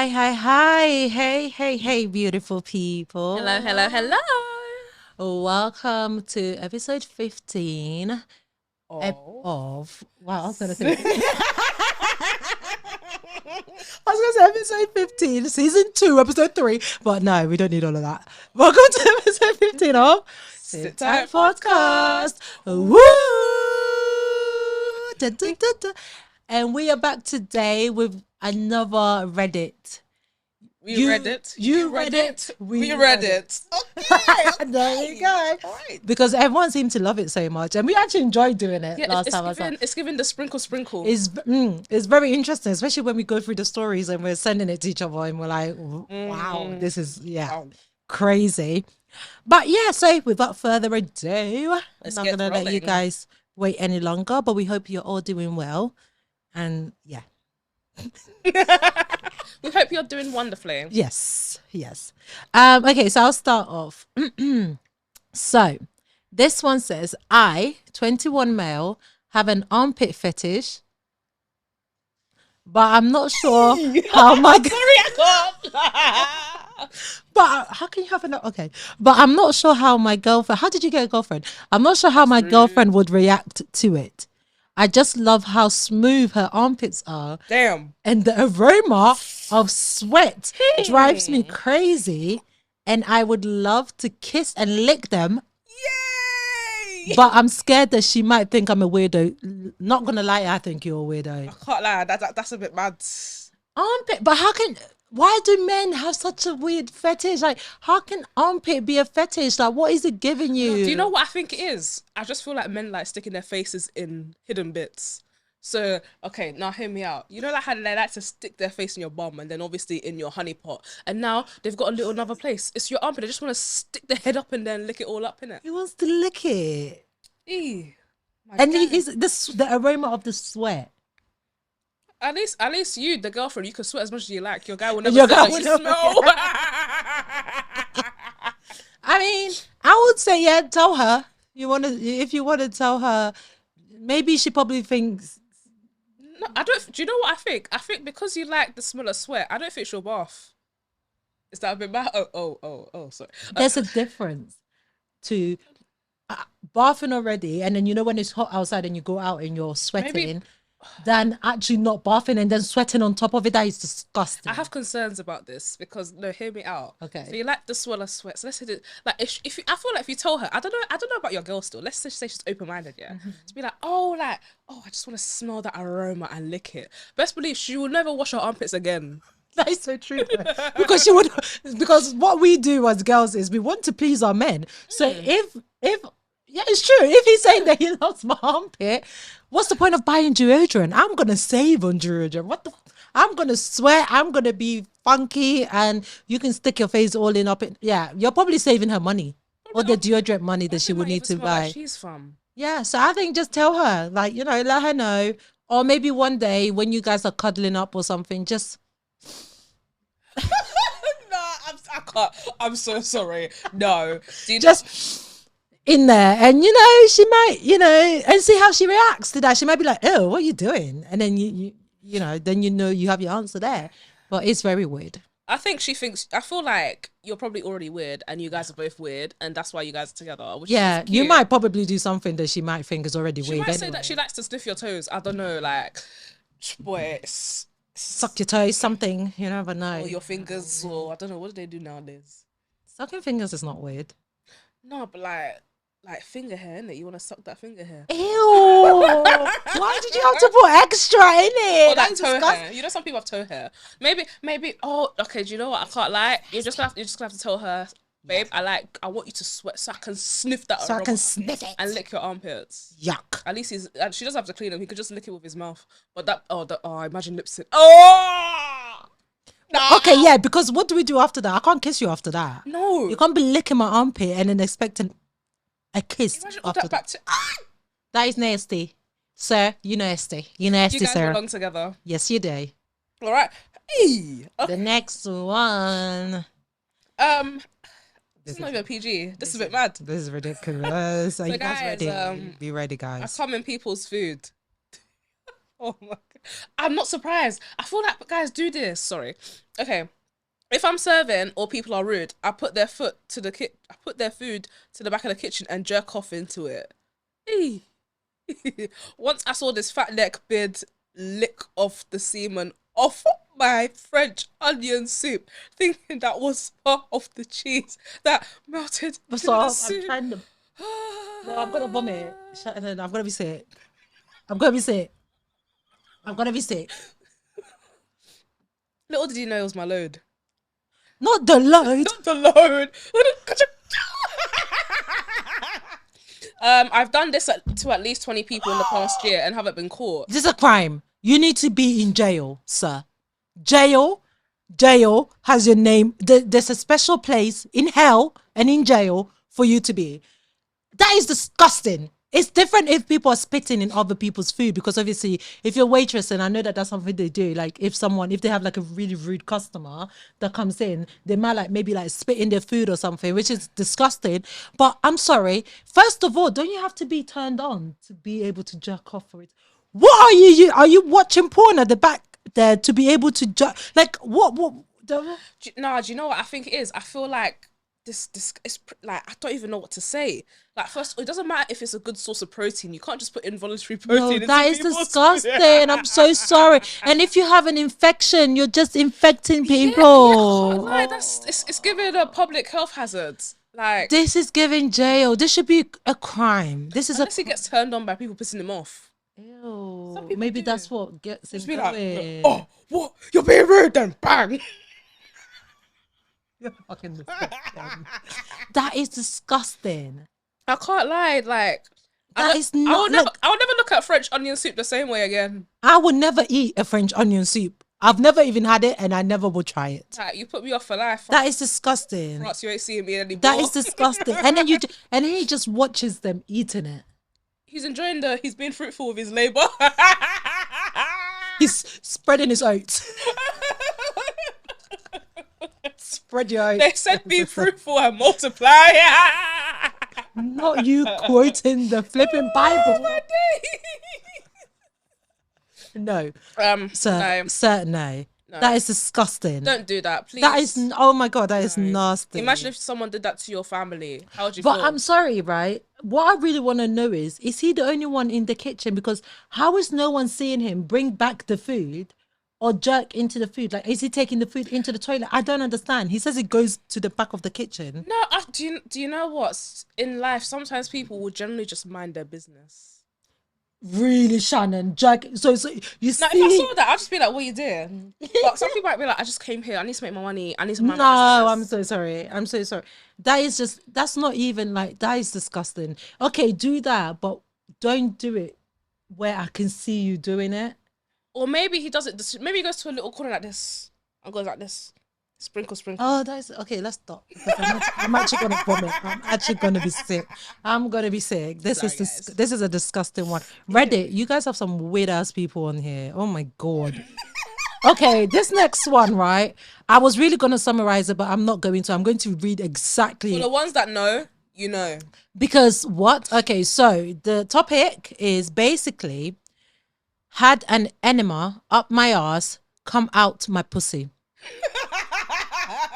Hi. Hey, beautiful people. Hello. Welcome to episode 15 Oh. wow, I was going to say, episode 15, season 2, episode 3, but no, we don't need all of that. Welcome to episode 15 of Sit Tight Tight Podcast. Podcast. Woo! Da, da, da, da. And we are back today with another Reddit. We read it. You read it. We read it. Okay. There we go. All right. Because everyone seemed to love it so much, and we actually enjoyed doing it Yeah, last it's time. it's giving the sprinkle. It's very interesting, especially when we go through the stories and we're sending it to each other, and we're like, "Wow, this is Wow. crazy." But yeah, so without further ado, Let's I'm not get gonna let you rolling. guys wait any longer. But we hope you're all doing well, and yeah. We hope you're doing wonderfully. Yes. Okay, so I'll start off. So this one says, I, 21 male, have an armpit fetish, but I'm not sure how my Sorry, I can't. but how can you have an okay? But I'm not sure how my girlfriend. How did you get a girlfriend? I'm not sure how my girlfriend would react to it. I just love how smooth her armpits are. Damn. And the aroma of sweat drives me crazy, and I would love to kiss and lick them, Yay! but I'm scared that she might think I'm a weirdo. Not gonna lie, I think you're a weirdo. I can't lie. That's a bit mad. Armpit, but why do men have such a weird fetish? Like, how can armpit be a fetish? Like, what is it giving you? Do you know what I think it is? I just feel like men like sticking their faces in hidden bits. So, okay, now hear me out. You know like how they like to stick their face in your bum and then obviously in your honey pot. And now they've got a little another place. It's your armpit. They just want to stick their head up and then lick it all up in it. He wants to lick it, My and God. is the aroma of the sweat. At least you, the girlfriend, you can sweat as much as you like. Your guy will never Your feel guy like will you never- smell. I mean, I would say, yeah, tell her. If you want to tell her, maybe she probably thinks, No, I don't. Do you know what I think? I think because you like the smell of sweat, I don't think she'll bath. Is that a bit bad? Oh, sorry. there's a difference to bathing already, and then when it's hot outside and you go out and you're sweating, than actually not bathing and then sweating on top of it. That is disgusting. I have concerns about this because no, hear me out. Okay. So you like the swell of sweat. So let's say that, like if you, I feel like if you told her, I don't know about your girl still. Let's just say she's open minded, yeah. To be like, I just want to smell that aroma and lick it. Best believe she will never wash her armpits again. That is so true. Because because what we do as girls is we want to please our men. So if yeah, it's true. If he's saying that he loves my armpit, what's the point of buying deodorant? I'm gonna save on deodorant. I'm gonna sweat. I'm gonna be funky, and you can stick your face all in up. Yeah, you're probably saving her money, or the deodorant money that she would need to buy. Like she's from. Yeah, so I think just tell her, like, let her know, or maybe one day when you guys are cuddling up or something, just. I can't. I'm so sorry. No, Just in there, and she might, and see how she reacts to that. She might be like, "Oh, what are you doing?" And then then you have your answer there. But it's very weird. I think she thinks. I feel like you're probably already weird, and you guys are both weird, and that's why you guys are together. Which Yeah, is you cute. might probably do something that she might think is already She weird. might say anyway. that she likes to sniff your toes. I don't know, like, boy, Suck your toes, something. You never know. or your fingers, or I don't know. What do they do nowadays? Sucking fingers is not weird. No, but like finger hair, innit? You want to suck that finger hair? Ew! Why did you have to put extra in it? Or like That's toe disgusting. hair. You know, some people have toe hair. Maybe. Oh, okay. Do you know what? I can't lie. You're just gonna have to tell her, babe. I want you to sweat so I can sniff that. So I aroma can sniff it. and lick your armpits. Yuck. At least she doesn't have to clean them. He could just lick it with his mouth. But imagine lipstick. Oh. Nah. Okay, yeah, because what do we do after that? I can't kiss you after that. No. You can't be licking my armpit and then expecting a kiss Imagine all after that that. back to. That is nasty. Sir, you nasty. You You nasty, guys sir. belong together. Yes, you do. All right. Hey. The next one. It's not even PG. This is a bit mad. This is ridiculous. Are So you guys guys, ready? Be ready, I guys. come in people's food. Oh my God. I'm not surprised. I feel like guys do this. Sorry. Okay. If I'm serving or people are rude, I put their I put their food to the back of the kitchen and jerk off into it. Eee. Once I saw this fat neck beard lick off the semen off my French onion soup, thinking that was part of the cheese that melted in So the I'm soup. trying to. No, I'm gonna vomit. I'm gonna be sick. I'm gonna be sick. I'm gonna be sick. Little did you know it was my load. Not the load. Not the load. I've done this to at least 20 people in the past year and haven't been caught. This is a crime. You need to be in jail, sir. Jail has your name. There's a special place in hell and in jail for you to be. That is disgusting. It's different if people are spitting in other people's food, because obviously if you're waitress, and I know that that's something they do, like if they have like a really rude customer that comes in, they might like maybe like spit in their food or something, which is disgusting. But I'm sorry, first of all, don't you have to be turned on to be able to jerk off for it? What are you watching porn at the back there to be able to like what No, do you know what I think it is? I feel like this is like, I don't even know what to say. Like, first, it doesn't matter if it's a good source of protein. You can't just put involuntary protein into that is people's disgusting. I'm so sorry. And if you have an infection, you're just infecting people. Like, it's giving a public health hazard. Like, this is giving jail. This should be a crime. This is unless he gets turned on by people pissing him off. Ew. Maybe that's what gets him going. Like, oh, what? You're being rude then. Bang. You're fucking disgusting. That is disgusting. I can't lie. Like, that is not. I would never look at French onion soup the same way again. I would never eat a French onion soup. I've never even had it, and I never will try it. Like, you put me off for life. That is disgusting. France, you ain't seeing me anymore. That is disgusting. And then and then he just watches them eating it. He's enjoying he's being fruitful with his labour. He's spreading his oats. Spread your oats. They said be fruitful and multiply. Not you quoting the flipping Bible. No. Sir, no. That is disgusting. Don't do that, please. That is, oh my God, that is nasty. Imagine if someone did that to your family. How would you feel? But I'm sorry, right? What I really want to know is he the only one in the kitchen? Because how is no one seeing him bring back the food or jerk into the food? Like, is he taking the food into the toilet? I don't understand. He says it goes to the back of the kitchen. No, do you know what? In life, sometimes people will generally just mind their business. Really, Shannon, jerk. So you see. Now, if I saw that, I'd just be like, "What are you doing?" But some people might be like, "I just came here. I need to make my money. I need to mind my business." I'm so sorry. I'm so sorry. That's not even like, that is disgusting. Okay, do that, but don't do it where I can see you doing it. Or maybe he does it. Maybe he goes to a little corner like this and goes like this. Sprinkle. Oh, that's okay. Let's stop. I'm actually gonna vomit. I'm actually gonna be sick. I'm gonna be sick. This is a disgusting one. Reddit, you guys have some weird ass people on here. Oh my God. Okay, this next one, right? I was really gonna summarize it, but I'm not going to. I'm going to read exactly. For the ones that know, you know. Because what? Okay, so the topic is basically, had an enema up my ass come out my pussy.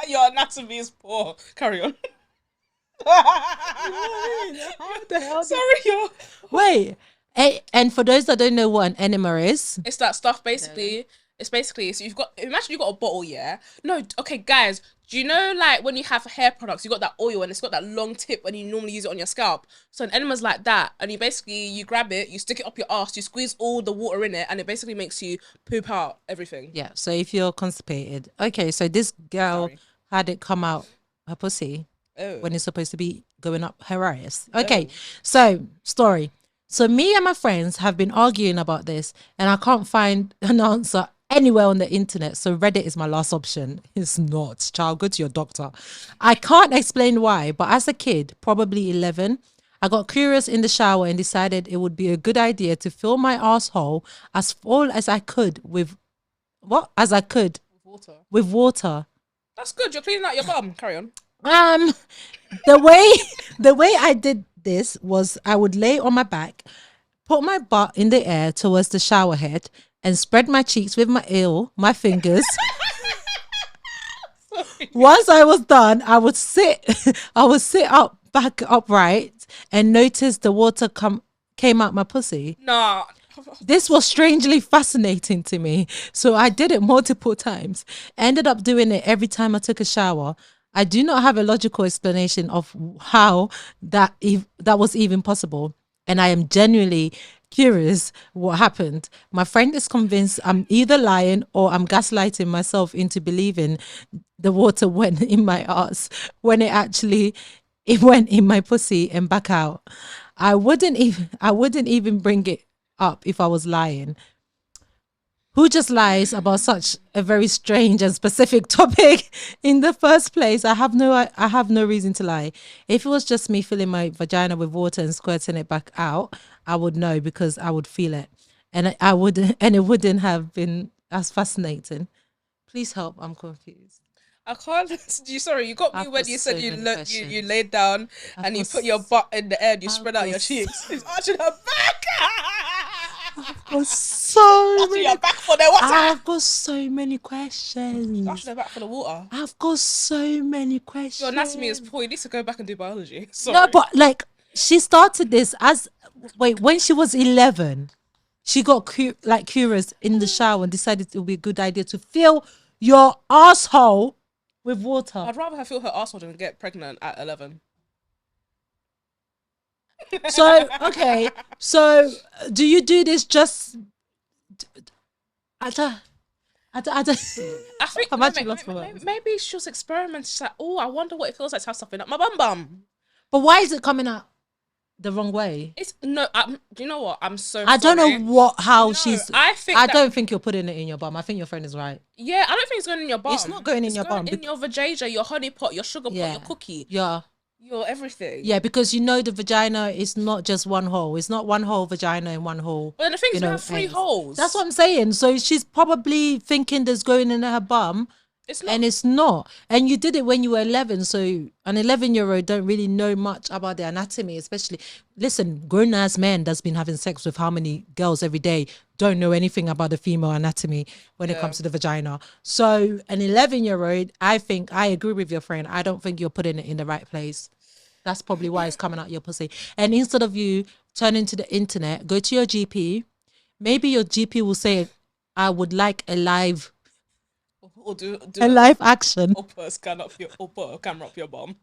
Your anatomy is poor. Carry on. How the hell? Sorry, Wait. And for those that don't know what an enema is, it's that stuff basically. Yeah. It's basically, so imagine you've got a bottle, yeah? No, okay, guys, do you know, like, when you have hair products, you got that oil and it's got that long tip and you normally use it on your scalp? So an enema's like that, and you grab it, you stick it up your ass, you squeeze all the water in it, and it basically makes you poop out everything. Yeah, so if you're constipated. Okay, so this girl had it come out her pussy when it's supposed to be going up her ass. Okay, so story. So me and my friends have been arguing about this, and I can't find an answer anywhere on the internet, so Reddit is my last option. It's not. Child, go to your doctor. I can't explain why, but as a kid, probably 11, I got curious in the shower and decided it would be a good idea to fill my asshole as full as I could with water. That's good. You're cleaning out your bum. Carry on. The way I did this was I would lay on my back, put my butt in the air towards the shower head, and spread my cheeks with my fingers. Once I was done, I would sit I would sit up back upright and notice the water came out my pussy. Nah. This was strangely fascinating to me, so I did it multiple times. Ended up doing it every time I took a shower. I do not have a logical explanation of how that was even possible, and I am genuinely curious what happened. My friend is convinced I'm either lying or I'm gaslighting myself into believing the water went in my ass when it went in my pussy and back out. I wouldn't even bring it up if I was lying. Who just lies about such a very strange and specific topic in the first place? I have no reason to lie. If it was just me filling my vagina with water and squirting it back out, I would know because I would feel it. And I would and it wouldn't have been as fascinating. Please help, I'm confused. I can't listen to you. Sorry, you got me I've when got you so said you many you laid down I've and you got put your s- butt in the air and you I've spread out got your s- cheeks. It's arching her back. got so Arching many your back for the water. I've got so many questions. Arching her back for the water. I've got so many Your anatomy is questions. poor. You need to go back and do biology. Sorry. No, but like she started this as wait when she was 11. She got curious in the shower and decided it would be a good idea to fill your asshole with water. I'd rather her feel her asshole than get pregnant at 11. So okay, so do you do this just? I don't. I don't. I think I'm actually lost for words. maybe she was experimenting. She's like, oh, I wonder what it feels like to have something up my bum bum. But why is it coming out the wrong way? It's no. Do you know what? I'm so. I don't sorry. know how No, she's. I think I that- don't think you're putting it in your bum. I think your friend is right. Yeah, I don't think it's going in your bum. It's not going in your bum In your vajayjay, your honey pot, your sugar pot, Yeah. your cookie, Yeah. your everything. Yeah, because you know the vagina is not just one hole. It's not one whole vagina and one hole. But then the thing is, you we know, have 3 eggs. holes. That's what I'm saying. So she's probably thinking there's going in her bum, It's not. and it's not. And you did it when you were 11. So an 11-year-old don't really know much about the anatomy, especially. Listen, grown ass men that's been having sex with how many girls every day don't know anything about the female anatomy when it comes to the vagina. So an 11-year-old, I think I agree with your friend. I don't think you're putting it in the right place. That's probably why it's coming out your pussy. And instead of you turning to the internet, go to your GP. Maybe your GP will say, I would like a live action. Or put a scan up your, or put a camera up your bum.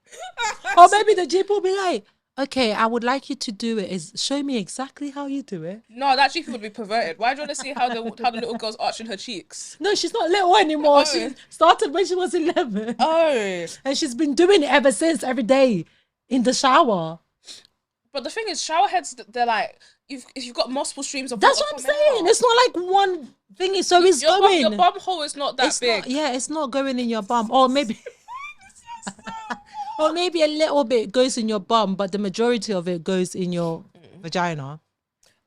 Or maybe the GP will be like, okay, I would like you to do it. Is show me exactly how you do it. No, that GP would be perverted. Why do you want to see how the little girl's arching her cheeks? No, she's not little anymore. Oh. She started when she was 11. Oh, And she's been doing it ever since, every day in the shower. but the thing is, shower heads, they're like, if you've got multiple streams of That's water what I'm coming saying. out. It's not like one thingy, so it's going. Your bum hole is not that It's big. not, yeah, it's not going in your bum. Or maybe or maybe a little bit goes in your bum, but the majority of it goes in your vagina.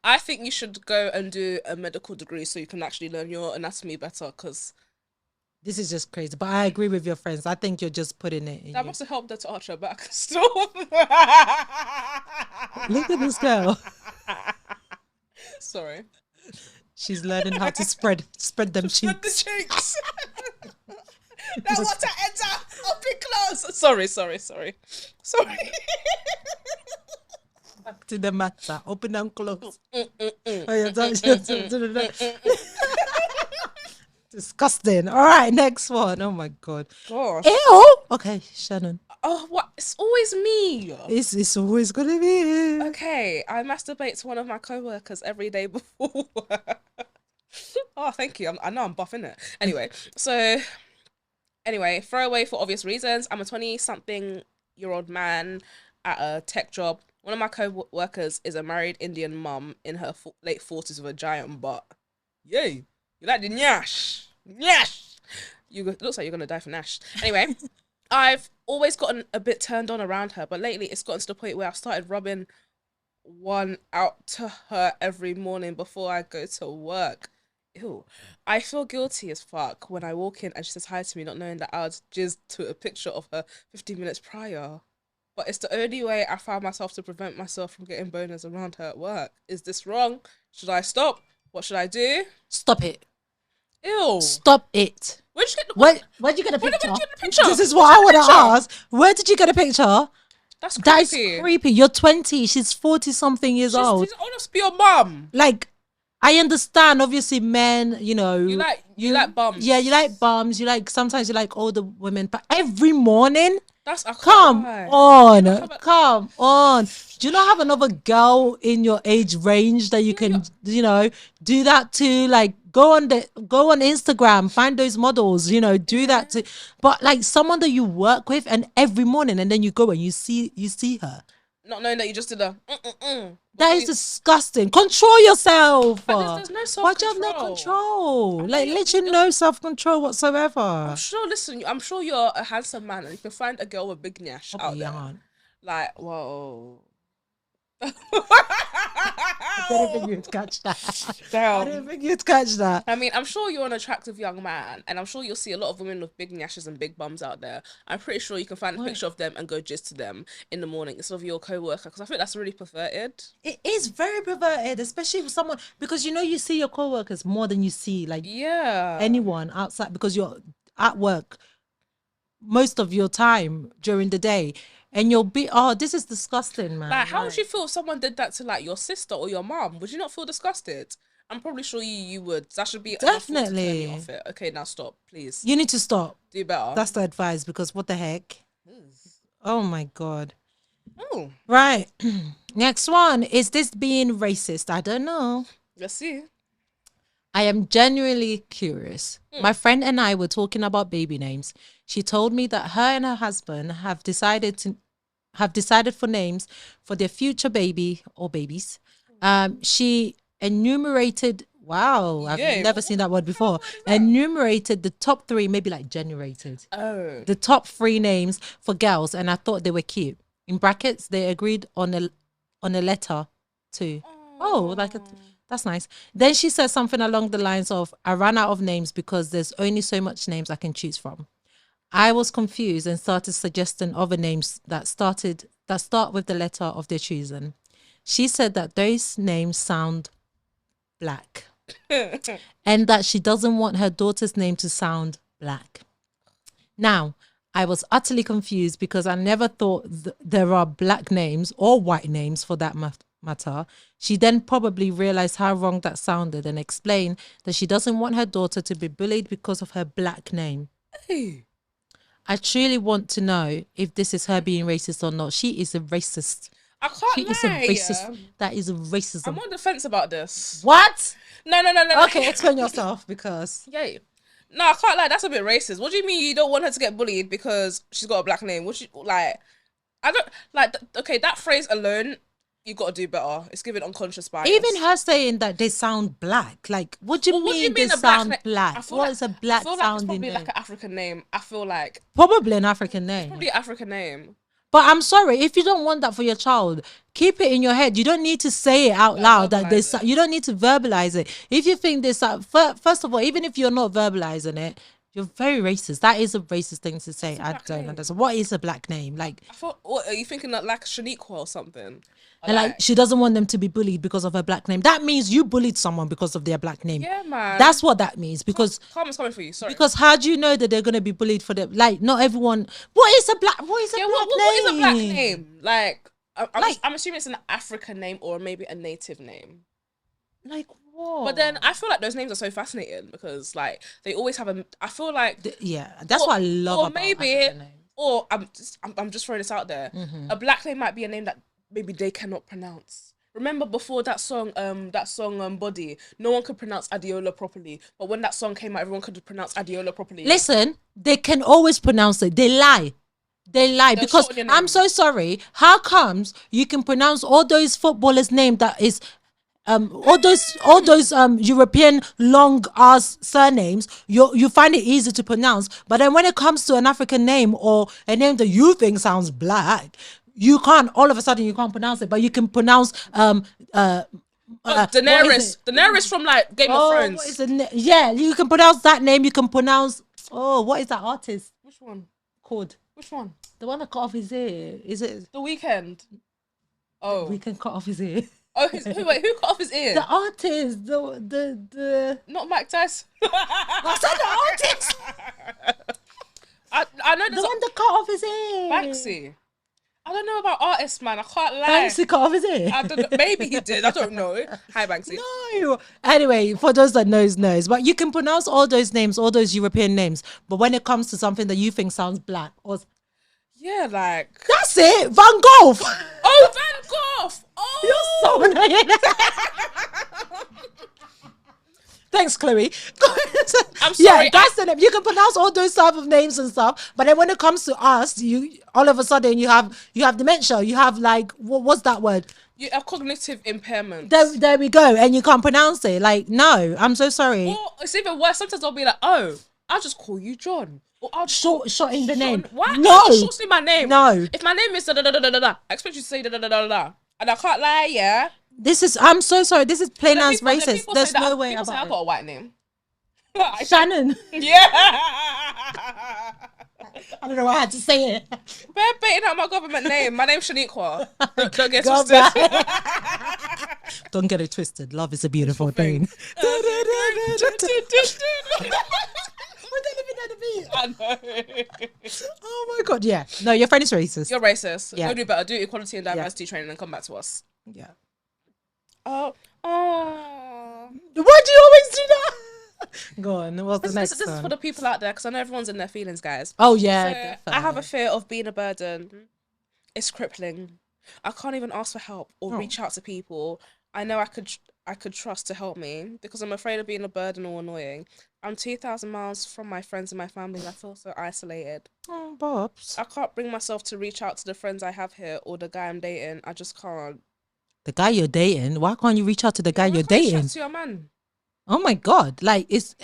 I think you should go and do a medical degree so you can actually learn your anatomy better, because This is just crazy. But I agree with your friends. I think you're just putting it in that you. must have helped her to arch her back. Still. Look at this girl. Sorry. She's learning how to spread them Spread the cheeks. cheeks. That water ends up in close. Sorry. Back to the matter. Open and close. Oh, yeah, disgusting. All right, next one. Oh my god. Gosh. Ew. Okay, Shannon. Oh, what? It's always me. It's always gonna be you. Okay, I masturbate to one of my co-workers every day before work. Oh, thank you. I know I'm buff, innit? Anyway, throwaway for obvious reasons. I'm a 20-something-year-old man at a tech job. One of my co-workers is a married Indian mum in her late 40s with a giant butt. Yay! You like the nyash? Nyash! It looks like you're gonna die for Nash. Anyway, I've always gotten a bit turned on around her, but lately it's gotten to the point where I've started rubbing one out to her every morning before I go to work. Ew. I feel guilty as fuck when I walk in and she says hi to me, not knowing that I was jizzed to a picture of her 15 minutes prior. But it's the only way I found myself to prevent myself from getting boners around her at work. Is this wrong? Should I stop? What should I do? Stop it. Ew. Stop it. Where'd you get Where'd you get a where did picture? you get the picture? This is what I want to Picture. ask. Where did you get a picture? That's That is creepy. creepy. You're 20. She's 40 something years old. She's old enough to be your mum. Like, I understand, obviously, men, you know. You like bums. Yeah, you like bums. Sometimes you like older women. But every morning? That's a Come lie. on. Come on. Do you not have another girl in your age range that you can, you know, do that to? Like, go on Instagram, find those models, you know, do that to. But like someone that you work with, and every morning, and then you go and you see her. Not knowing that you just did a. That is disgusting. Control yourself. But there's no self-control. Why do you have no control? Like, literally no self-control whatsoever. I'm sure. Listen, I'm sure you're a handsome man, and you can find a girl with big nyash out there. Aren't. Like, whoa. I didn't think you'd catch that. Damn. I didn't think you'd catch that. I mean, I'm sure you're an attractive young man, and I'm sure you'll see a lot of women with big nyashes and big bums out there. I'm pretty sure you can find a picture of them and go gist to them in the morning instead of your co-worker, because I think that's really perverted. It is very perverted, especially with someone, because you know you see your co-workers more than you see like anyone outside, because you're at work most of your time during the day. And you'll be, this is disgusting, man. Like, how would you feel if someone did that to like your sister or your mom? Would you not feel disgusted? I'm probably sure you would. That should be definitely off it. Okay, now stop, please. You need to stop. Do better. That's the advice, because what the heck? Oh my God. Oh. Right. Next one. Is this being racist? I don't know. Let's see. I am genuinely curious. My friend and I were talking about baby names. She told me that her and her husband have decided for names for their future baby or babies. She enumerated. Wow, I've never seen that word before. Enumerated the top 3, maybe like generated. Oh. The top 3 names for girls, and I thought they were cute. In brackets, they agreed on a letter too. Oh, that's nice. Then she said something along the lines of, I ran out of names because there's only so much names I can choose from. I was confused and started suggesting other names that start with the letter of their choosing. She said that those names sound black and that she doesn't want her daughter's name to sound black. Now, I was utterly confused because I never thought there are black names or white names for that matter. She then probably realized how wrong that sounded and explained that she doesn't want her daughter to be bullied because of her black name. Hey. I truly want to know if this is her being racist or not. She is a racist. I can't lie. Is a racist. That is a racism. I'm on the fence about this. What? No. Okay, explain yourself, because. Yay. No, I can't lie. That's a bit racist. What do you mean you don't want her to get bullied because she's got a black name? What you like? I don't like. Okay, that phrase alone, you got to do better. It's giving unconscious bias. Even her saying that they sound black. Like, what do you mean they sound black? What is a black sounding name? It's probably like an African name. I feel like probably an African name. Probably an African name. But I'm sorry, if you don't want that for your child, keep it in your head. You don't need to say it out loud. You don't need to verbalize it. If you think this, first of all, even if you're not verbalizing it, you're very racist. That is a racist thing to say. I don't understand. What is a black name? Like, I thought, what are you thinking, that like Shaniqua or something? And like she doesn't want them to be bullied because of her black name. That means you bullied someone because of their black name. Yeah, man. That's what that means. Because Karma's coming for you. Sorry. Because how do you know that they're gonna be bullied for them? Like, not everyone. What is a black name? What is a black name? Like, I'm assuming it's an African name or maybe a native name. Like what? But then I feel like those names are so fascinating because like they always have a. I feel like that's what I love. Or maybe, or I'm just throwing this out there. A black name might be a name that maybe they cannot pronounce. Remember before that song Body, no one could pronounce Adiola properly. But when that song came out, everyone could pronounce Adiola properly. Listen, they can always pronounce it. They lie. Because I'm so sorry. How comes you can pronounce all those footballers' name that is all those European long ass surnames, you find it easy to pronounce, but then when it comes to an African name or a name that you think sounds black, you can't, all of a sudden you can't pronounce it, but you can pronounce Daenerys. Daenerys from like Game of Thrones. What is it? Yeah, you can pronounce that name. You can pronounce. Oh, what is that artist? Which one? Called? Which one? The one that cut off his ear. Is it The Weeknd? Oh, We can cut off his ear. Oh, who cut off his ear? The artist, the Not Mike Tyson. I said the artist. I know The there's one that cut off his ear. Banksy. I don't know about artists, man. I can't lie. Banksy cut off his ear. I don't know. Maybe he did. I don't know. Hi, Banksy. No. Anyway, for those that knows. But you can pronounce all those names, all those European names. But when it comes to something that you think sounds black, or Yeah, like. that's it, Van Gogh. Oh, Van Gogh. Oh. So annoying. Thanks, Chloe. I'm sorry. Yeah, that's it. You can pronounce all those type of names and stuff, but then when it comes to us, you all of a sudden you have dementia. You have like what's that word? You have cognitive impairment. There we go, and you can't pronounce it. Like, no, I'm so sorry. Or it's even worse. Sometimes I'll be like, oh, I'll just call you John. Or I'll Shorting the name. Why? No, Shortening my name. No. If my name is da da da da da da, I expect you to say da da da da da. And I can't lie, yeah. I'm so sorry. This is plain as People racist. say There's that- no way people say about I got a white name. it. Shannon. Yeah. I don't know why I had to say it. They're baiting out my government name. My name's Shaniqua. Don't get God twisted. Don't get it twisted. Love is a beautiful thing. I know. Oh my god, yeah. No, your friend is racist. You're racist. Yeah. Go do better. Do equality and diversity training and come back to us. Yeah. Oh. Why do you always do that? Go on. What's the next This is one? for the people out there because I know everyone's in their feelings, guys. Oh yeah. So, Definitely. I have a fear of being a burden. It's crippling. I can't even ask for help or reach out to people I know I could trust to help me because I'm afraid of being a burden or annoying. I'm 2,000 miles from my friends and my family and I feel so isolated. Oh, Bobs. I can't bring myself to reach out to the friends I have here or the guy I'm dating. I just can't. The guy you're dating? Why can't you reach out to the guy you're Why can't you dating? chat to your man. Oh my god! Like it's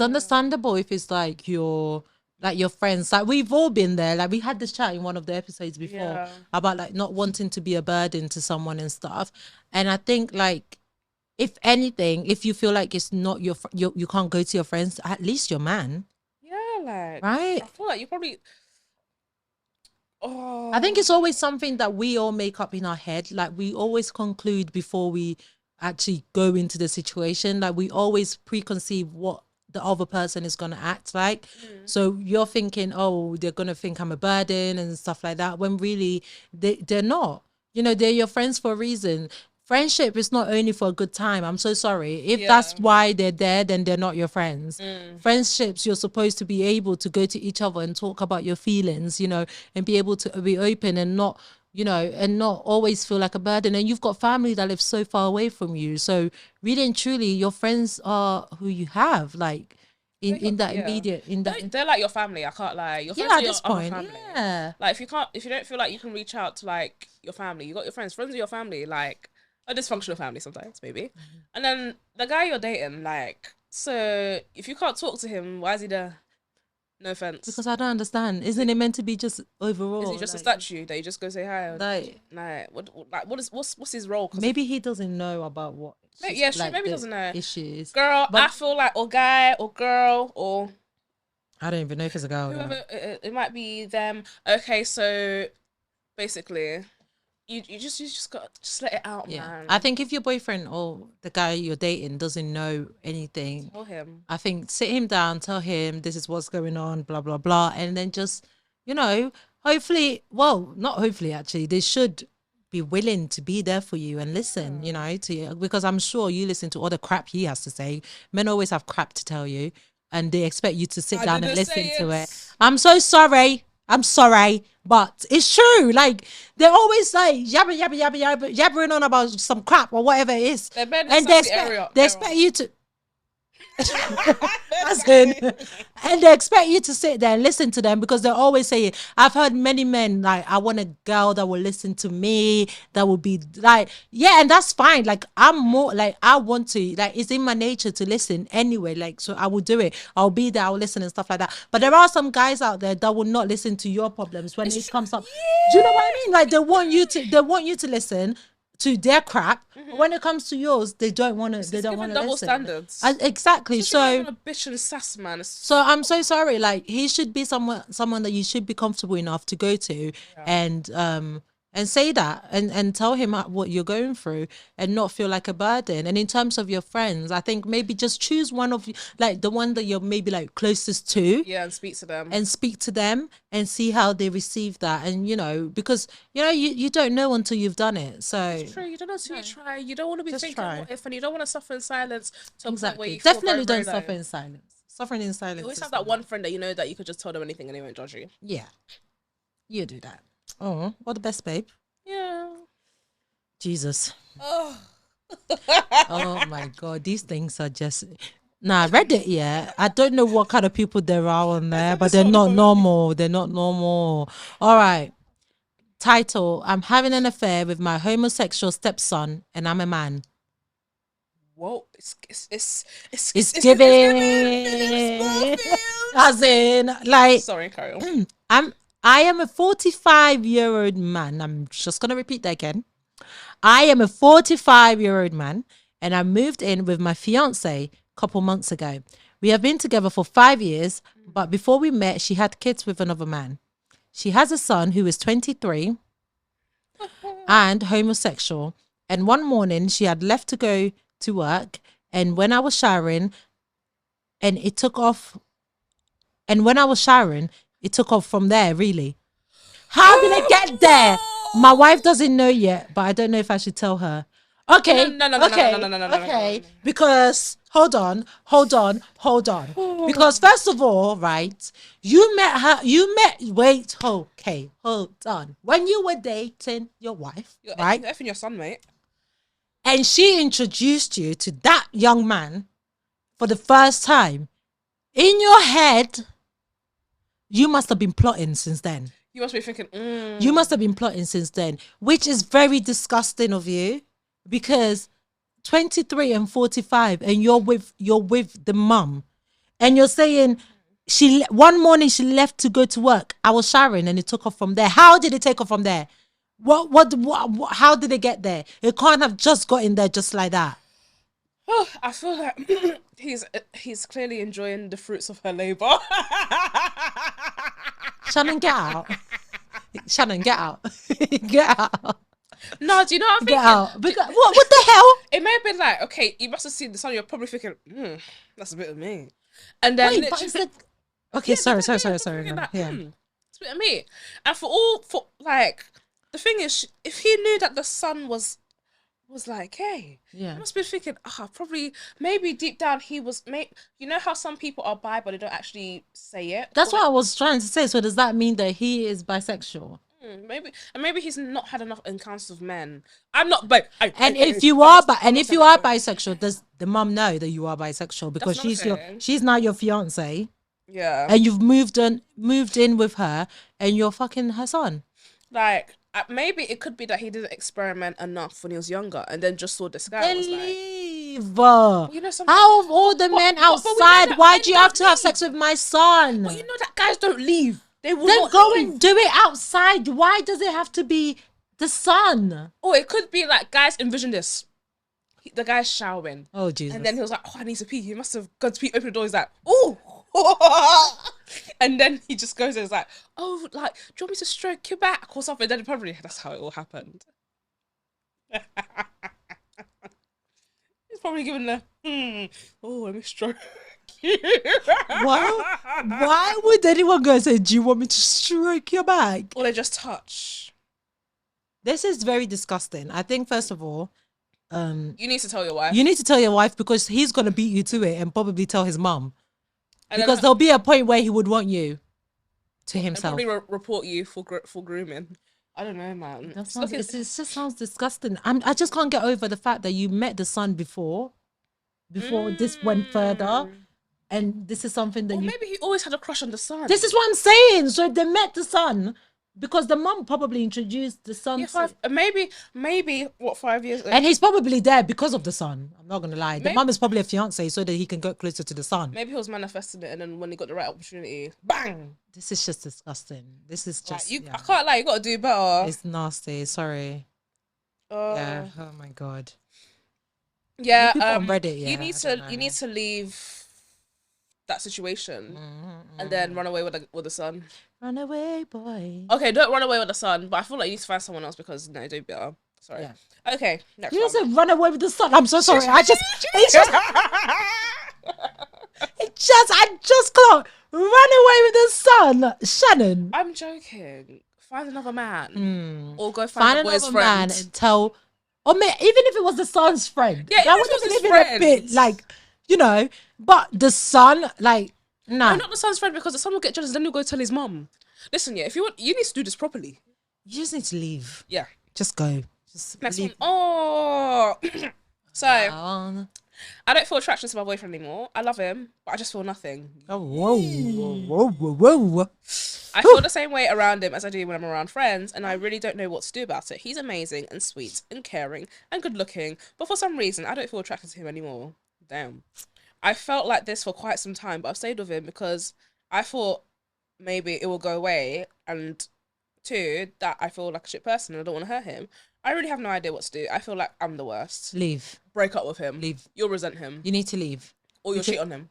understandable if it's like your friends. Like we've all been there. Like we had this chat in one of the episodes before about like not wanting to be a burden to someone and stuff. And I think like if anything, if you feel like it's not you can't go to your friends, at least your man. Yeah, like right. I feel like you probably. Oh. I think it's always something that we all make up in our head. Like we always conclude before we actually go into the situation. Like we always preconceive what the other person is gonna act like. So you're thinking, oh, they're gonna think I'm a burden and stuff like that, when really they're not. You know, they're your friends for a reason. Friendship is not only for a good time. I'm so sorry. If that's why they're there, then they're not your friends. Friendships, you're supposed to be able to go to each other and talk about your feelings, you know, and be able to be open and not, you know, and not always feel like a burden. And you've got family that live so far away from you. So really and truly, your friends are who you have, like in that immediate, they're like your family. I can't lie. Your friends at are your this other point, family. yeah. Like if you don't feel like you can reach out to like your family, you got your friends. Friends are your family. Like a dysfunctional family sometimes, maybe. And then the guy you're dating, like, so if you can't talk to him, why is he there? No offense. Because I don't understand. Isn't it meant to be just overall? Is he just a statue that you just go say hi? Like What's his role? maybe he doesn't know about what. Maybe he doesn't know issues. Girl, But I feel like or guy or girl or I don't even know if it's a girl. whoever it might be them. Okay, so basically, you just got just let it out, man. I think if your boyfriend or the guy you're dating doesn't know anything, Tell him. I think sit him down, tell him this is what's going on, blah blah blah, and then just, you know, hopefully, well, not hopefully actually, they should be willing to be there for you and listen, you know, to you, because I'm sure you listen to all the crap he has to say. Men always have crap to tell you, and they expect you to sit down and listen to it. I'm so sorry. I'm sorry, but it's true. Like they're always like yabbering on about some crap or whatever it is, and they expect you to. And they expect you to sit there and listen to them because they're always saying, I've heard many men like, I want a girl that will listen to me, that will be like, yeah, and that's fine. Like I'm more like, I want to, like, it's in my nature to listen anyway, like, so I will do it. I'll be there, I'll listen and stuff like that. But there are some guys out there that will not listen to your problems when it comes up. Do you know what I mean? Like they want you to listen to their crap, but when it comes to yours, they don't want to. They don't want to double listen. standards. Exactly. Just So a bitch and sass, man. so I'm so sorry. Like he should be someone that you should be comfortable enough to go to, and and say that and tell him what you're going through and not feel like a burden. And in terms of your friends, I think maybe just choose one of like the one that you're maybe like closest to. Yeah, and speak to them. And speak to them and see how they receive that. And because you don't know until you've done it. So It's true. You don't know until you try. You don't want to be Just thinking try. what if, and you don't want to suffer in silence to a point where exactly, you feel definitely very, don't very suffer low. in silence. Suffering in silence. You always is have that not- one friend that you know that you could just tell them anything and they won't judge you. Yeah, you do that. Oh, what the best, babe. Yeah. Jesus. Oh. Oh my God, these things are just. Nah, Reddit, yeah. I don't know what kind of people there are on there, but they're not normal. They're not normal. All right. Title: I'm having an affair with my homosexual stepson, and I'm a man. Whoa! It's giving. As in, like, Sorry, carry on. I am a 45-year-old man. I'm just gonna repeat that again. I am a 45-year-old man, and I moved in with my fiance a couple months ago. We have been together for 5 years, but before we met, she had kids with another man. She has a son who is 23 and homosexual. And one morning, she had left to go to work, and when I was showering, and it took off. And when I was showering, it took off from there. Really, how did it get there? My wife doesn't know yet, but I don't know if I should tell her. Okay, No. okay. Because hold on. Because first of all, right, you met her. Wait, okay, hold on. When you were dating your wife, right, You're effing your son, mate. and she introduced you to that young man for the first time, in your head, you must have been plotting since then. You must be thinking, You must have been plotting since then, which is very disgusting of you, because 23 and 45 and you're with the mum, and you're saying one morning she left to go to work. I was showering and it took off from there. How did it take off from there? What how did it get there? It can't have just got in there just like that. Oh, I feel like he's clearly enjoying the fruits of her labor. Shannon, get out. Shannon, get out. Get out. No, do you know what I'm Get thinking? out. Because, what the hell? It may have been like, okay, you must have seen the son. You're probably thinking, that's a bit of me. And then Wait, but literally, is it... Okay, yeah, sorry. thinking like, Yeah. it's a bit of me. And the thing is, if he knew that the son was like, hey, Yeah. he must be thinking, probably, maybe deep down he was, you know how some people are bi, but they don't actually say it? That's what I was trying to say. So does that mean that he is bisexual? Maybe he's not had enough encounters with men. I'm not, but If you are bisexual, does the mum know that you are bisexual? Because That's another thing. she's now your fiance, yeah, and you've moved in with her, and you're fucking her son. like maybe it could be that he didn't experiment enough when he was younger, and then just saw this guy. And was like, Believe. you know something. How of all the men but we know outside, that why men do you have don't to have leave. sex with my son? But you know that guys don't leave. They will Then not go leave. and do it outside. Why does it have to be the son? Or it could be like, guys, envision this. The guy's showering. Oh, Jesus. And then he was like, I need to pee. He must have gone to pee, open the door. He's like, oh. And then he just goes and is like, oh, like, do you want me to stroke your back or something? Then probably that's how it all happened. He's probably given the, let me stroke you. Why would anyone go and say, do you want me to stroke your back? Or they just touch. This is very disgusting. I think, first of all, You need to tell your wife. you need to tell your wife, because he's going to beat you to it, and probably tell his mum. And Because then, there'll be a point where he would want you to and himself. probably report you for grooming. I don't know, man. It just sounds disgusting. I just can't get over the fact that you met the son before this went further, and this is something that Or you... maybe he always had a crush on the son. This is what I'm saying. So they met the son because the mum probably introduced the son Yeah, to... maybe what 5 years? And he's probably there because of the son. I'm not gonna lie. The Maybe- mum is probably a fiance so that he can get closer to the son. Maybe he was manifesting it, and then when he got the right opportunity, bang! This is just disgusting. This is just... Like, yeah. I can't lie. You got to do better. It's nasty. Sorry. Yeah. Oh my God. Yeah. People on Reddit, yeah, You need I don't know. to leave that situation Mm-hmm. and then run away with the son. Run away, boy. Okay, don't run away with the sun, but I feel like you need to find someone else because no, do better. Sorry. Yeah. Okay, next You one. said run away with the sun. I'm so sorry. It's just, I just clocked. Run away with the sun, Shannon. I'm joking. Find another man, or go Find find a boy's another friend. man and tell, or even if it was the son's friend, Yeah, that even would if it was have his been a bit friend. like, you know. But the son, like, no, No, not the son's friend because the son will get jealous. Then he'll go tell his mum. Listen, yeah, if you want, you need to do this properly. you just need to leave. Yeah. Just go. Just Next leave. one. Oh. So Oh, I don't feel attraction to my boyfriend anymore. I love him, but I just feel nothing. whoa, whoa, whoa, whoa. I feel the same way around him as I do when I'm around friends, and I really don't know what to do about it. He's amazing and sweet and caring and good looking, but for some reason, I don't feel attracted to him anymore. Damn. I felt like this for quite some time, but I've stayed with him because I thought maybe it will go away, and two, that I feel like a shit person and I don't want to hurt him. I really have no idea what to do. I feel like I'm the worst. Leave. Break up with him. Leave. You'll resent him. You need to leave. Or you'll cheat on him.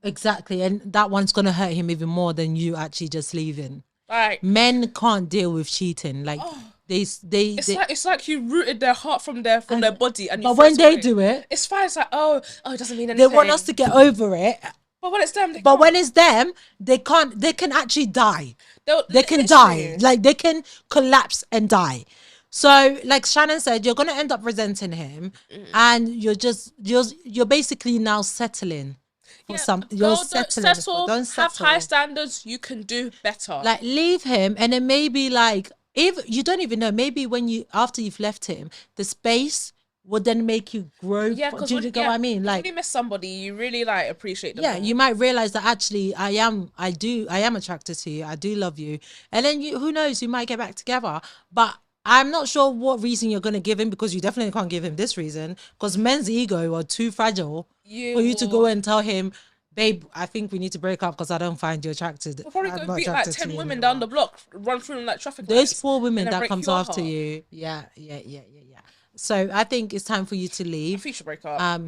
Exactly, and that one's gonna hurt him even more than you actually just leaving. Like, Men can't deal with cheating. Like it's like you rooted their heart from their body, and you but when throw it they away. do it, It's fine. It's like, oh, it doesn't mean they anything. want us to get over it. But when it's them, they But can't. when it's them, they can't. They can actually die. They can literally. die. Like they can collapse and die. So, like Shannon said, you're gonna end up resenting him, and you're basically now settling for something. You're Girl, settling. Don't have settle. high standards. You can do better. Like leave him, and then maybe like if you don't even know, maybe when you after you've left him, the space would then make you grow. yeah, Do because you get what I mean? Like when you miss somebody, you really like appreciate them. yeah, more. you might realize that actually I am attracted to you. I do love you, and then who knows, you might get back together. But I'm not sure what reason you're gonna give him because you definitely can't give him this reason because men's ego are too fragile for you to go and tell him, babe, I think we need to break up because I don't find you attracted. We'll probably I'm go not beat like attracted to 10 you women anymore. down the block, run through them like traffic Those lights, poor women and then that break comes your after heart. you. Yeah. So I think it's time for you to I leave. think you should break up.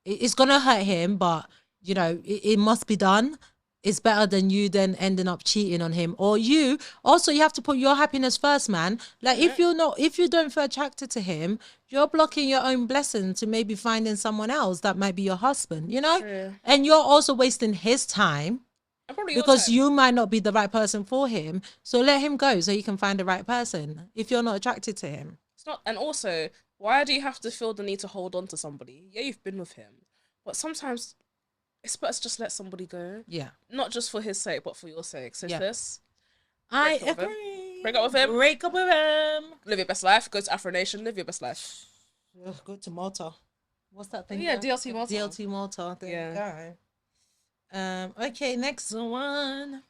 It's gonna hurt him, but you know it must be done. It's better than you then ending up cheating on him, or you also you have to put your happiness first, man. Like if you don't feel attracted to him, you're blocking your own blessing to maybe finding someone else that might be your husband, you know. True. And you're also wasting his time And probably your because time. you might not be the right person for him. So let him go so you can find the right person if you're not attracted to him. It's not, and also, why do you have to feel the need to hold on to somebody? Yeah, you've been with him, but sometimes it's better to just let somebody go. Yeah. Not just for his sake, but for your sake. So sis, I Break up with him. agree. Break up with him. Break up with him. live your best life. Go to Afro Nation, live your best life. Ugh, go to Malta. What's that thing? Yeah, called? DLT Malta. DLT Malta. There you go. Okay, next one.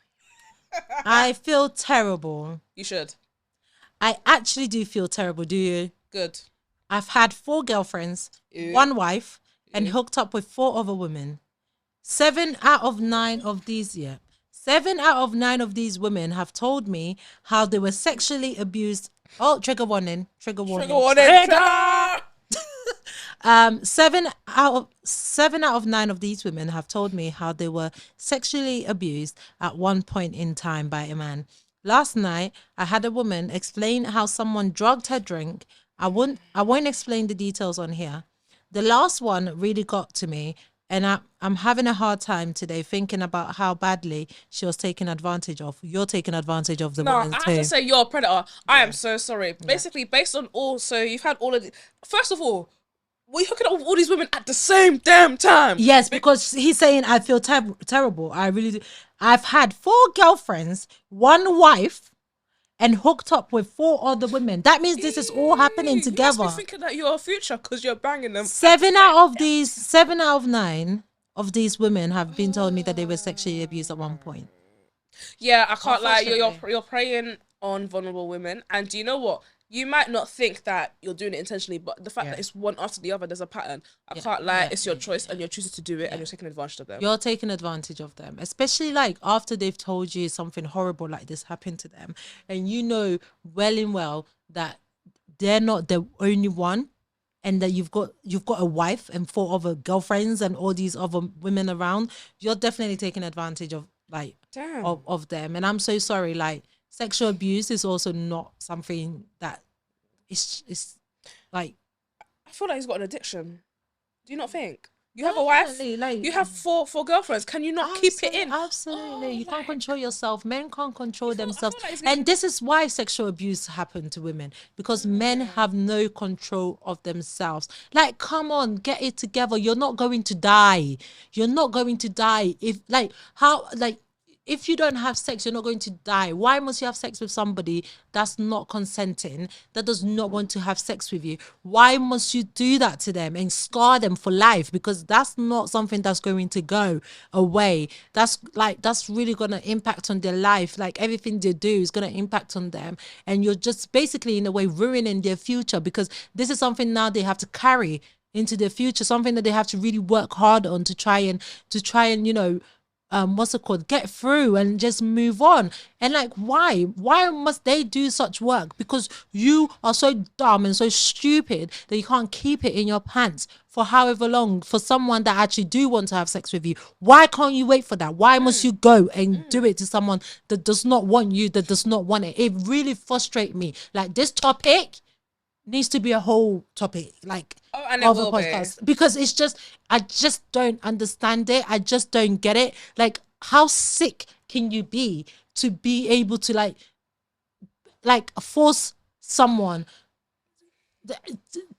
I feel terrible. You should. I actually do feel terrible. Do you? Good. I've had 4 girlfriends, Ew. 1 wife, and hooked up with 4 other women. 7 out of 9 of these, 7 out of 9 of these women have told me how they were sexually abused. Oh, trigger warning. Trigger warning. Trigger warning. 7 out of 9 of these women have told me how they were sexually abused at one point in time by a man. Last night, I had a woman explain how someone drugged her drink. I won't explain the details on here. The last one really got to me, and I'm having a hard time today thinking about how badly she was taken advantage of. You're taking advantage of the No, I woman have too. to say you're a predator. I am so sorry. Basically, based on all, so you've had all of the. First of all, were you hooking up with all these women at the same damn time? Yes, because he's saying I feel terrible. I really do. I've had 4 girlfriends, 1 wife, and hooked up with 4 other women. That means this is all happening You together. must be thinking that you're a future because you're banging them. 7 out of 9 of these women have been told me that they were sexually abused at one point. Yeah, I can't lie. Unfortunately. You're preying on vulnerable women, and do you know what? You might not think that you're doing it intentionally, but the fact that it's one after the other, there's a pattern. I can't lie. It's your choice, and you're choosing to do it, and you're taking advantage of them. You're taking advantage of them, especially like after they've told you something horrible like this happened to them, and you know well and well that they're not the only one, and that you've got a wife and 4 other girlfriends and all these other women around. You're definitely taking advantage of Damn. of them. And I'm so sorry. Like, sexual abuse is also not something that it's like, I feel like he's got an addiction. Do you not think? You have a wife. definitely, like, You have four girlfriends. Can you not keep it in? Absolutely. You can't control yourself. Men can't control I themselves. feel like he's getting- And this is why sexual abuse happen to women, because men have no control of themselves. Like, come on, get it together. You're not going to die. You're not going to die. If you don't have sex, you're not going to die. Why must you have sex with somebody that's not consenting, that does not want to have sex with you? Why must you do that to them and scar them for life? Because that's not something that's going to go away. That's really going to impact on their life. Like, everything they do is going to impact on them. And you're just basically, in a way, ruining their future, because this is something now they have to carry into their future, something that they have to really work hard on to try and, what's it called, get through and just move on. And like, why must they do such work? Because you are so dumb and so stupid that you can't keep it in your pants for however long for someone that actually do want to have sex with you. Why can't you wait for that? Why must you go and do it to someone that does not want you, that does not want it? It really frustrates me. Like, this topic needs to be a whole topic, like, and it of a will be. podcast, because it's just, I just don't understand it. I just don't get it. Like, how sick can you be to be able to like force someone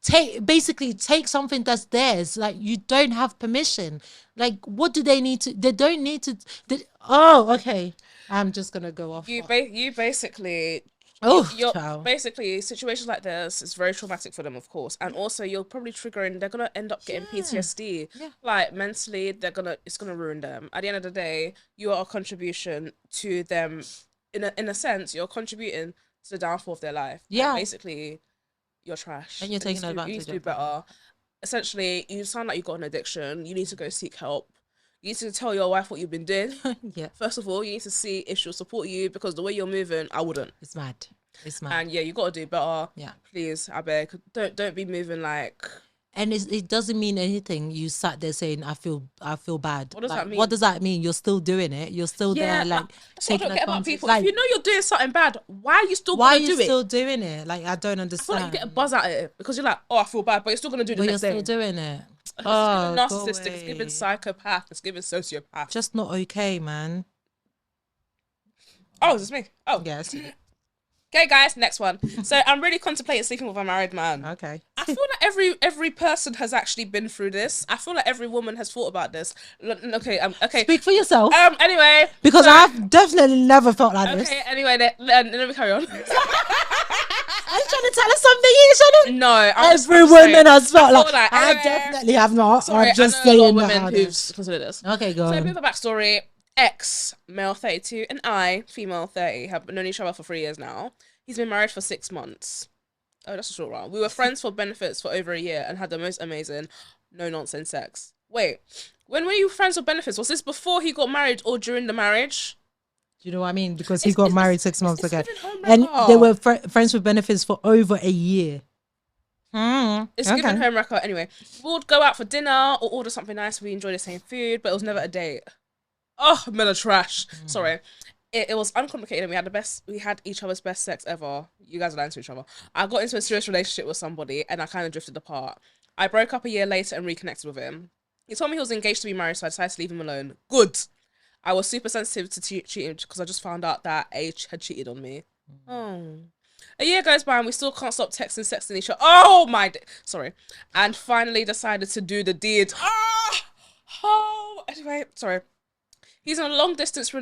take something that's theirs? Like, you don't have permission. Like, what do they need to? They don't need to. Okay. I'm just gonna go off. You basically. You're Child. basically, situations like this is very traumatic for them, of course, and also you're probably triggering. They're gonna end up getting PTSD. Yeah. Like, mentally, it's gonna ruin them. At the end of the day, you are a contribution to them. In a sense, you're contributing to the downfall of their life. Yeah. And basically, you're trash. And you're taking advantage You need to of do better. Essentially, you sound like you've got an addiction. You need to go seek help. You need to tell your wife what you've been doing. Yeah. First of all, you need to see if she'll support you, because the way you're moving, I wouldn't. It's mad. And yeah, you got to do better. Yeah. Please, I beg. Don't be moving like. And it doesn't mean anything. You sat there saying, I feel bad. What does that mean? What does that mean? You're still doing it. You're still there, like, that's what I taking don't get about advantage. people. Like, If you know you're doing something bad, why are you still why are gonna you do still it? doing it? Like, I don't I feel understand. like you get a buzz out of it because you're like, oh, I feel bad, but you're still gonna do it the But you're next still day. doing it. It's giving narcissistic. Go It's giving away. psychopath. It's giving sociopath. Just not okay, man. Oh, is this me? Oh, Yes. okay, guys. Next one. So I'm really contemplating sleeping with a married man. Okay. I feel like every person has actually been through this. I feel like every woman has thought about this. Okay. Okay. Speak for yourself. Anyway. Because so- I've definitely never felt like this. Okay. Anyway, let me carry on. I was trying to tell us something. You shouldn't. No, Every woman has felt I like, feel like- I anyway. definitely have not. Sorry, I'm just I know a lot saying of that. women who've considered this. Okay, go So a on. bit of a backstory. Ex, male 32, and I, female 30, have known each other for 3 years now. He's been married for 6 months. Oh, that's a short while. We were friends for benefits for over a year and had the most amazing, no-nonsense sex. Wait, when were you friends for benefits? Was this before he got married or during the marriage? Do you know what I mean? Because he It's- got it's- married 6 months it's ago. giving home And wrecker. they were friends with benefits for over a year. It's Okay. given home record. Anyway, we would go out for dinner or order something nice. We enjoy the same food, but it was never a date. Oh, men are trash. Sorry. It was uncomplicated and we had each other's best sex ever. You guys are lying to each other. I got into a serious relationship with somebody and I kind of drifted apart. I broke up a year later and reconnected with him. He told me he was engaged to be married, so I decided to leave him alone. Good. I was super sensitive to cheating because I just found out that H had cheated on me. Oh. A year goes by and we still can't stop sexting each other. Oh my sorry. And finally decided to do the deed. Oh. Anyway, sorry. He's in a long distance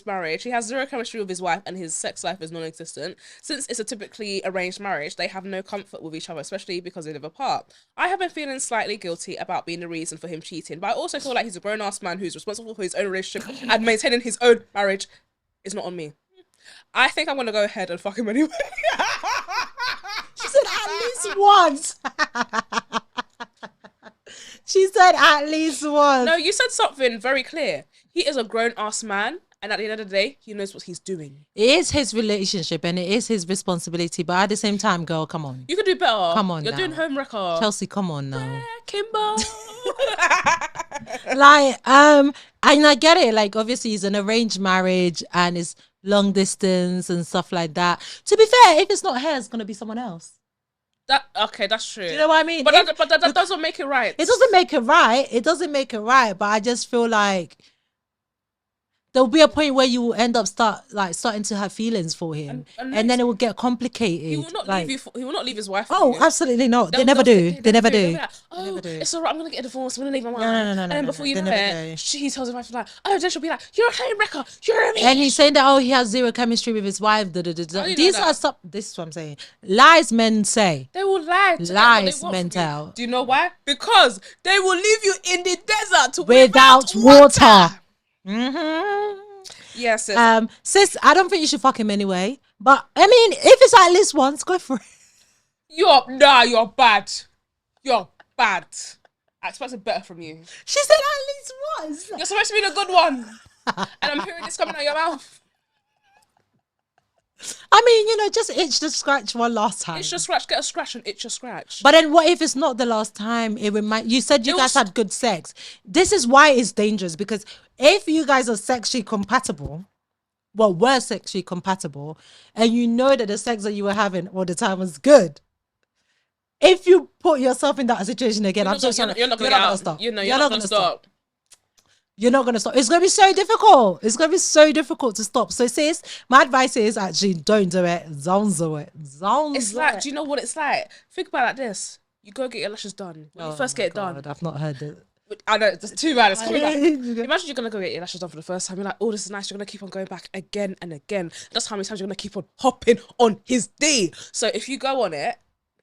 marriage. He has zero chemistry with his wife and his sex life is non-existent. Since it's a typically arranged marriage, they have no comfort with each other, especially because they live apart. I have been feeling slightly guilty about being the reason for him cheating, but I also feel like he's a grown-ass man who's responsible for his own relationship and maintaining his own marriage. It's not on me. I think I'm going to go ahead and fuck him anyway. She said at least once. She said at least once. No, you said something very clear. He is a grown-ass man, and at the end of the day, he knows what he's doing. It is his relationship and it is his responsibility, but at the same time, girl, come on. You could do better. Come on You're now. doing home record. Chelsea, come on now. Kimbo. Like, And I get it. Like, obviously, it's an arranged marriage and it's long distance and stuff like that. To be fair, if it's not her, it's gonna be someone else. That's true. Do you know what I mean? But that doesn't make it right. It doesn't make it right. It doesn't make it right. But I just feel like there'll be a point where you will end up starting to have feelings for him, and then it will get complicated. He will not leave you. He will not leave his wife. Oh, absolutely not. They never do. They never do. Like, oh, it's alright. I'm gonna get a divorce. I'm gonna leave my wife. No. And then before you know it, he tells his wife like, oh, then she'll be like, you're a home wrecker. You're a me. And he's saying that he has zero chemistry with his wife. These are stuff. This is what I'm saying. Lies men say. They will lie. Lies men tell. Do you know why? Because they will leave you in the desert without water. Mm-hmm. Yes. Sis, I don't think you should fuck him anyway. But I mean, if it's at least once, go for it. You're bad. You're bad. I expected better from you. She said at least once. You're supposed to be the good one. And I'm hearing this coming out of your mouth. I mean, just itch the scratch one last time. Itch the scratch, get a scratch and itch a scratch. But then what if it's not the last time? You said you guys had good sex. This is why it's dangerous, because if you guys are sexually compatible, were sexually compatible, and you know that the sex that you were having all the time was good, if you put yourself in that situation again, I'm so sorry. You're not going to stop. You're not going to stop. You're not going to stop. It's going to be so difficult. It's going to be so difficult to stop. So, sis, my advice is actually don't do it. Don't do it. It's like, do you know what it's like? Think about it like this. You go get your lashes done. When you first get it done. I've not heard it. I know, it's too bad. It's coming back. Imagine you're going to go get your lashes done for the first time. You're like, oh, this is nice. You're going to keep on going back again and again. That's how many times you're going to keep on hopping on his D. So, if you go on it,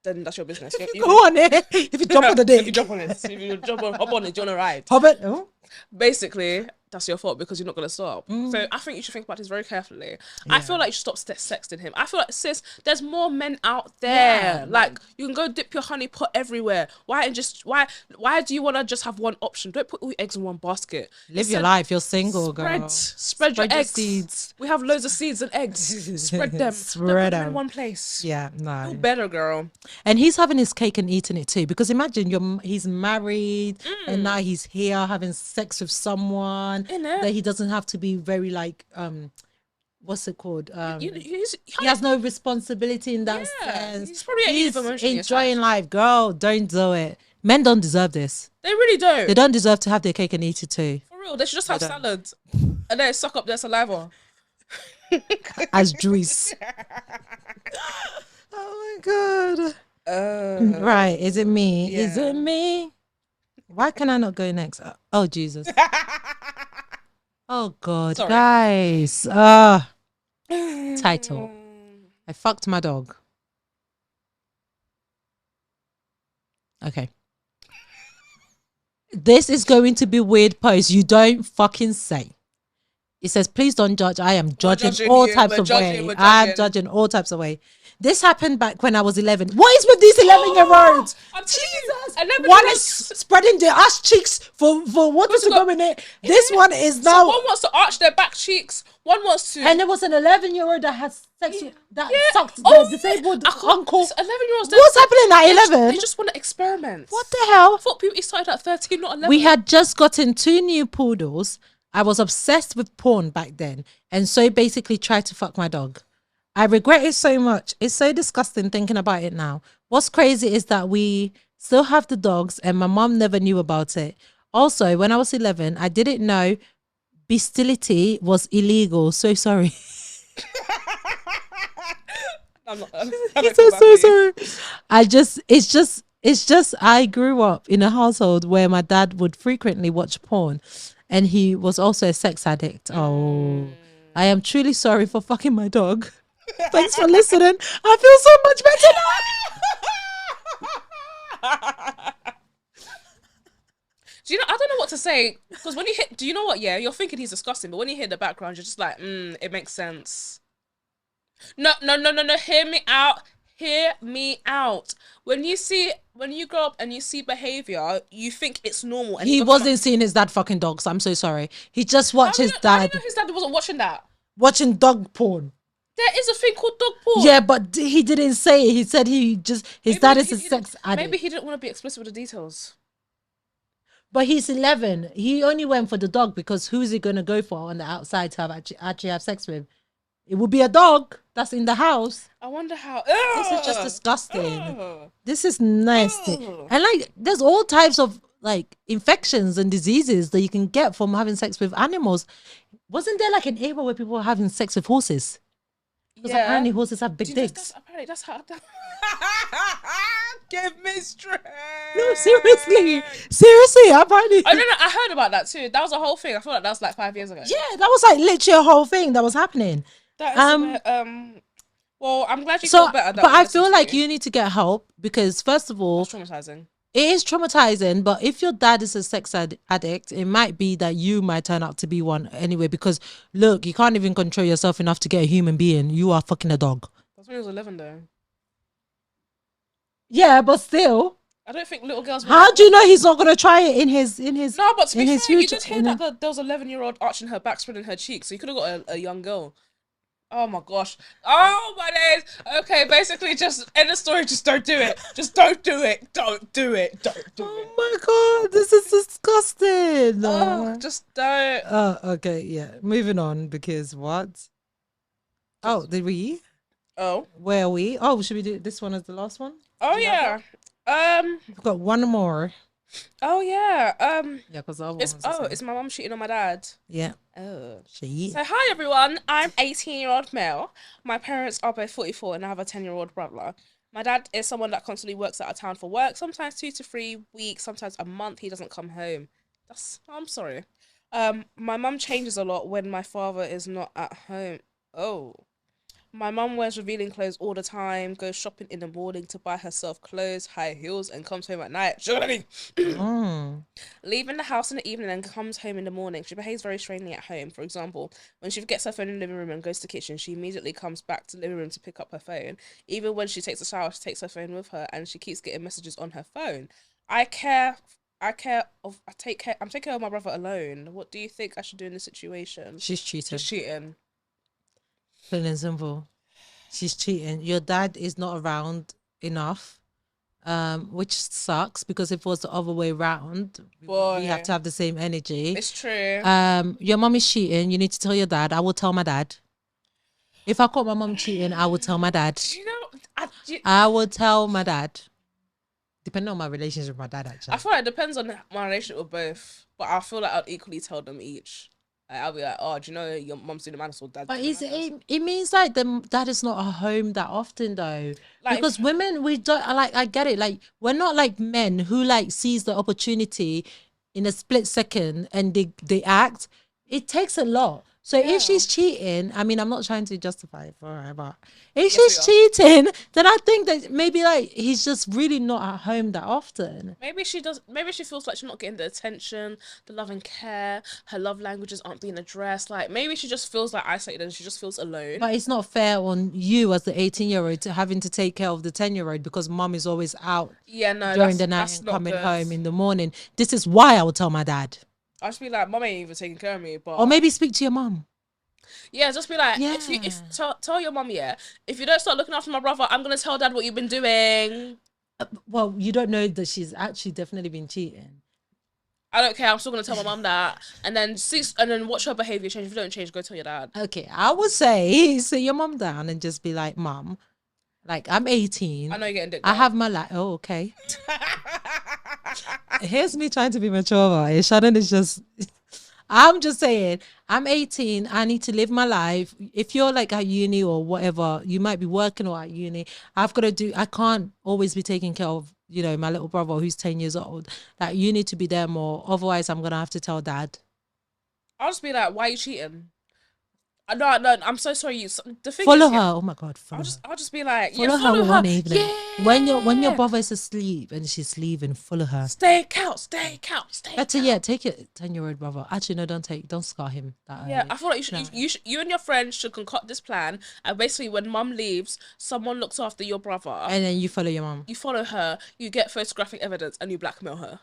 then that's your business. If you go on it, if you jump on the dick. If you jump on it. If you hop on it, you're on a ride. Hop it? Oh. Basically, that's your fault because you're not going to stop. So I think you should think about this very carefully. Yeah. I feel like you should stop sexting him. I feel like, sis, there's more men out there. Yeah, like, you can go dip your honey pot everywhere. Why do you want to just have one option? Don't put all your eggs in one basket. Live your life. You're single, girl. Spread your eggs. Seeds. We have loads of seeds and eggs. Spread them. Spread them in one place. Yeah, no. Do better, girl. And he's having his cake and eating it too, because imagine he's married and now he's here having sex with someone that he doesn't have to be very like what's it called? He has no responsibility in that sense. He's probably enjoying life. Girl, don't do it. Men don't deserve this. They really don't. They don't deserve to have their cake and eat it too. For real, they should just have salads and then suck up their saliva as juice. Oh my god. Right, is it me? Yeah. Is it me? Why can I not go next? Oh Jesus. Oh God. Sorry. Guys. Title. I fucked my dog. Okay. This is going to be weird post. You don't fucking say. It says, please don't judge. I am judging all types of way. I'm judging all types of way. This happened back when I was 11. What is with these 11-year-olds? Jesus. One is spreading their ass cheeks for what is going in. This one is now. So one wants to arch their back cheeks. One wants to. And there was an 11-year-old that has sex that sucked the disabled uncle. 11-year-olds. What's happening at 11? They just want to experiment. What the hell? I thought puberty started at 13, not 11. We had just gotten 2 new poodles. I was obsessed with porn back then, and so basically tried to fuck my dog. I regret it so much. It's so disgusting thinking about it now. What's crazy is that we still have the dogs and my mom never knew about it. Also, when I was 11, I didn't know bestiality was illegal. So sorry. I'm so sorry. It's just I grew up in a household where my dad would frequently watch porn and he was also a sex addict. Oh, I am truly sorry for fucking my dog. Thanks for listening. I feel so much better now. Do you know? I don't know what to say because when you hit, do you know what? Yeah, you're thinking he's disgusting, but when you hear the background, you're just like, it makes sense. No. Hear me out. Hear me out. When you grow up and you see behavior, you think it's normal. And he wasn't seeing his dad fucking dogs. I'm so sorry. He just watched his dad. I know his dad wasn't watching that. Watching dog porn. There is a thing called dog porn. Yeah, but he didn't say it. He said his dad is a sex addict. Maybe he didn't want to be explicit with the details. But he's 11. He only went for the dog because who is he going to go for on the outside to have actually have sex with? It would be a dog that's in the house. I wonder how. This is just disgusting. Ugh. This is nasty. Ugh. And like, there's all types of like infections and diseases that you can get from having sex with animals. Wasn't there like an era where people were having sex with horses? Because apparently horses have big dicks. Apparently that's how. Give me strength. No, seriously. Apparently. I don't know. I heard about that too. That was a whole thing. I feel like that was like 5 years ago. Yeah, that was like literally a whole thing that was happening. That is a bit, well, I'm glad you feel better. But I feel like you need to get help because first of all, it's traumatizing. it is traumatizing. But if your dad is a sex addict, it might be that you might turn out to be one anyway. Because look, you can't even control yourself enough to get a human being. You are fucking a dog. That's when he was 11, though. Yeah, but still. I don't think little girls. How do you know he's not gonna try it in his? No, but to be fair, future, you did hear that there was an 11-year-old arching her back, spreading her cheeks. So you could have got a young girl. Oh my gosh. Oh my days. Okay, basically, just end the story. Just don't do it. Just don't do it. Don't do it. Don't do it. Oh my god, this is disgusting. Oh, just don't. Oh, okay, yeah. Moving on because what? Oh, did we? Oh. Where are we? Oh, should we do this one as the last one? Oh yeah. We've got one more. Oh yeah. Yeah, because it's my mum cheating on my dad. Yeah. Oh. She. So hi everyone. I'm 18-year-old male. My parents are both 44, and I have a 10-year-old brother. My dad is someone that constantly works out of town for work. Sometimes 2 to 3 weeks. Sometimes a month. He doesn't come home. I'm sorry. My mum changes a lot when my father is not at home. Oh. My mum wears revealing clothes all the time, goes shopping in the morning to buy herself clothes, high heels, and comes home at night. Leaving the house in the evening and comes home in the morning. She behaves very strangely at home. For example, when she forgets her phone in the living room and goes to the kitchen, she immediately comes back to the living room to pick up her phone. Even when she takes a shower, she takes her phone with her, and she keeps getting messages on her phone. I'm taking care of my brother alone. What do you think I should do in this situation? She's cheating. She's cheating. Plain and simple. She's cheating. Your dad is not around enough, which sucks because if it was the other way around, we have to have the same energy. It's true. Your mom is cheating. You need to tell your dad. I will tell my dad. If I caught my mom cheating, I would tell my dad. You know, I would tell my dad. Depending on my relationship with my dad, actually. I feel like it depends on my relationship with both, but I feel like I'd equally tell them each. Like, I'll be like, oh, do you know your mum's doing the man or dad? But it means like the dad is not at home that often though, like, because women we don't like. I get it. Like we're not like men who like sees the opportunity in a split second and they act. It takes a lot. So if she's cheating, I mean, I'm not trying to justify it for her, but if she's cheating, then I think that maybe like he's just really not at home that often. Maybe she feels like she's not getting the attention, the love and care. Her love languages aren't being addressed. Like maybe she just feels like isolated and she just feels alone. But it's not fair on you as the 18-year-old to having to take care of the 10-year-old because mom is always out during the night and coming home in the morning. This is why I would tell my dad. I'll just be like, mom ain't even taking care of me. But or maybe speak to your mom. Yeah, just be like, tell your mom, if you don't start looking after my brother, I'm gonna tell dad what you've been doing. Well, you don't know that she's actually definitely been cheating. I don't care. I'm still gonna tell my mom that, and then watch her behavior change. If you don't change, go tell your dad. Okay, I would say sit your mom down and just be like, Mom, like I'm 18. I know you're getting dick. I have my life. Oh, okay. Here's me trying to be mature about it. Shannon is just. I'm just saying, I'm 18. I need to live my life. If you're like at uni or whatever, you might be working or at uni. I can't always be taking care of, my little brother who's 10 years old. Like, you need to be there more. Otherwise, I'm going to have to tell dad. I'll just be like, why are you cheating? No, I'm so sorry. The thing follow is, her. Oh my God, follow her. I'll just be like, follow her one evening. Yeah. When your brother is asleep and she's leaving, follow her. Stay couch. Take your 10-year-old brother. Actually, no, don't scar him. I feel like you and your friends should concoct this plan. And basically, when mum leaves, someone looks after your brother. And then you follow your mum. You follow her. You get photographic evidence, and you blackmail her.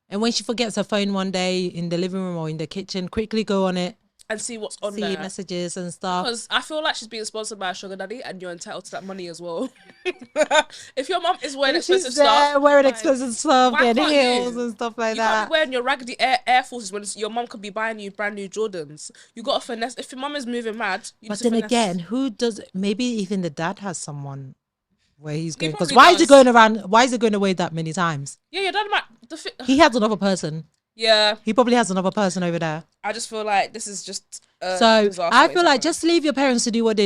And when she forgets her phone one day in the living room or in the kitchen, quickly go on it. and see what's on See there. messages and stuff. Because I feel like she's being sponsored by a sugar daddy, and you're entitled to that money as well. If your mum is wearing If expensive she's there stuff, wearing like, expensive stuff, why getting can't heels you? and stuff like You can't that. be wearing your raggedy Air Forces when your mum could be buying you brand new Jordans. You got to finesse. If your mum is moving mad, you But need to then finesse. again, who does? Maybe even the dad has someone where he's He going. Because probably why is he does. going around? Why is he going away that many times? Yeah, your dad might. He has another person. Yeah, He probably has another person over there. I just feel like this is just a So disaster I waiting feel to like happen. just leave your parents to do what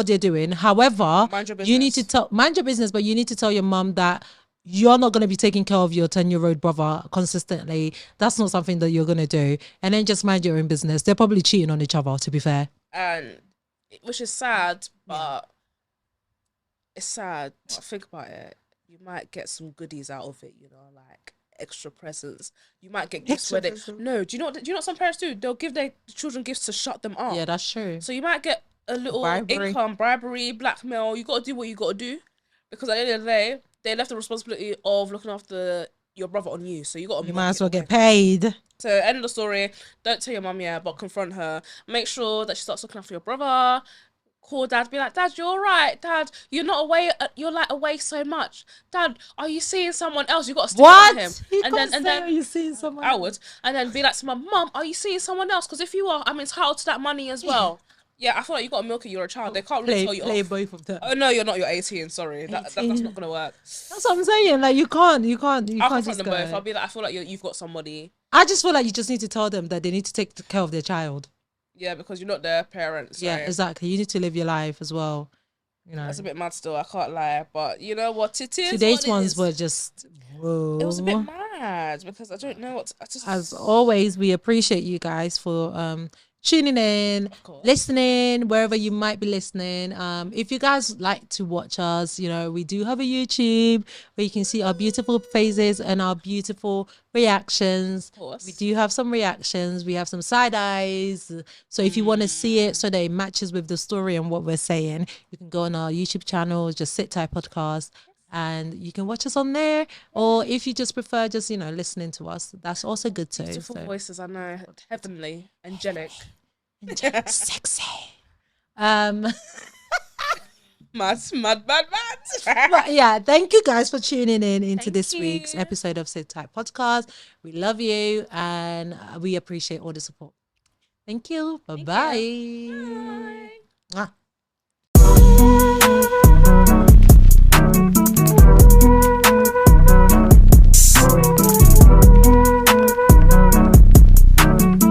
they're doing. However, Mind your you need to business. mind your business, but you need to tell your mum that you're not going to be taking care of your 10-year-old brother consistently. That's not something that you're going to do. And then just mind your own business. They're probably cheating on each other, to be fair. And which is sad, but it's sad. But think about it. You might get some goodies out of it, you know, like extra presents. You might get gifts Extra where they presents. no. Do you know what some parents do? They'll give their children gifts to shut them up. Yeah, that's true. So you might get a little Bribery. income, bribery, blackmail. You got to do what you got to do, because at the end of the day, they left the responsibility of looking after your brother on you. So you got to. You might as well get paid. So end of the story. Don't tell your mum yet, but confront her. Make sure that she starts looking after your brother. Call dad, be like, Dad, you're all right. Dad, you're not away. You're like away so much. Dad, are you seeing someone else? You got to stick it on him. What? You And then are you seeing someone? I would, and then be like to my mum, are you seeing someone else? Because if you are, I'm entitled to that money as well. Yeah, I feel like you got to milk it. You're a child. They can't really tell you Play off. both of them. Oh no, you're not. You're 18. Sorry, that's 18. not gonna work. That's what I'm saying. Like you can't I'll just confront them go. both. I'll be like, I feel like you've got somebody. I just feel like you just need to tell them that they need to take care of their child. Yeah, because you're not their parent. So Yeah, exactly. You need to live your life as well. You know, that's a bit mad still. I can't lie, but you know what? It is. today's what it ones is. were just whoa. It was a bit mad because I don't know what. I just As always, we appreciate you guys for tuning in, course. listening wherever you might be listening. If you guys like to watch us, you know, we do have a YouTube where you can see our beautiful faces and our beautiful reactions. Of course. We do have some reactions. We have some side eyes. So if you want to see it so that it matches with the story and what we're saying, you can go on our YouTube channel, just Sit Tight Podcast, and you can watch us on there. Or if you just prefer just, you know, listening to us, that's also good too. Beautiful So voices, I know, heavenly, angelic, sexy. mad. But yeah, thank you guys for tuning in into Thank this week's you. episode of Sit Tight Podcast. We love you and we appreciate all the support. Thank you. Bye-bye. Bye. Mwah.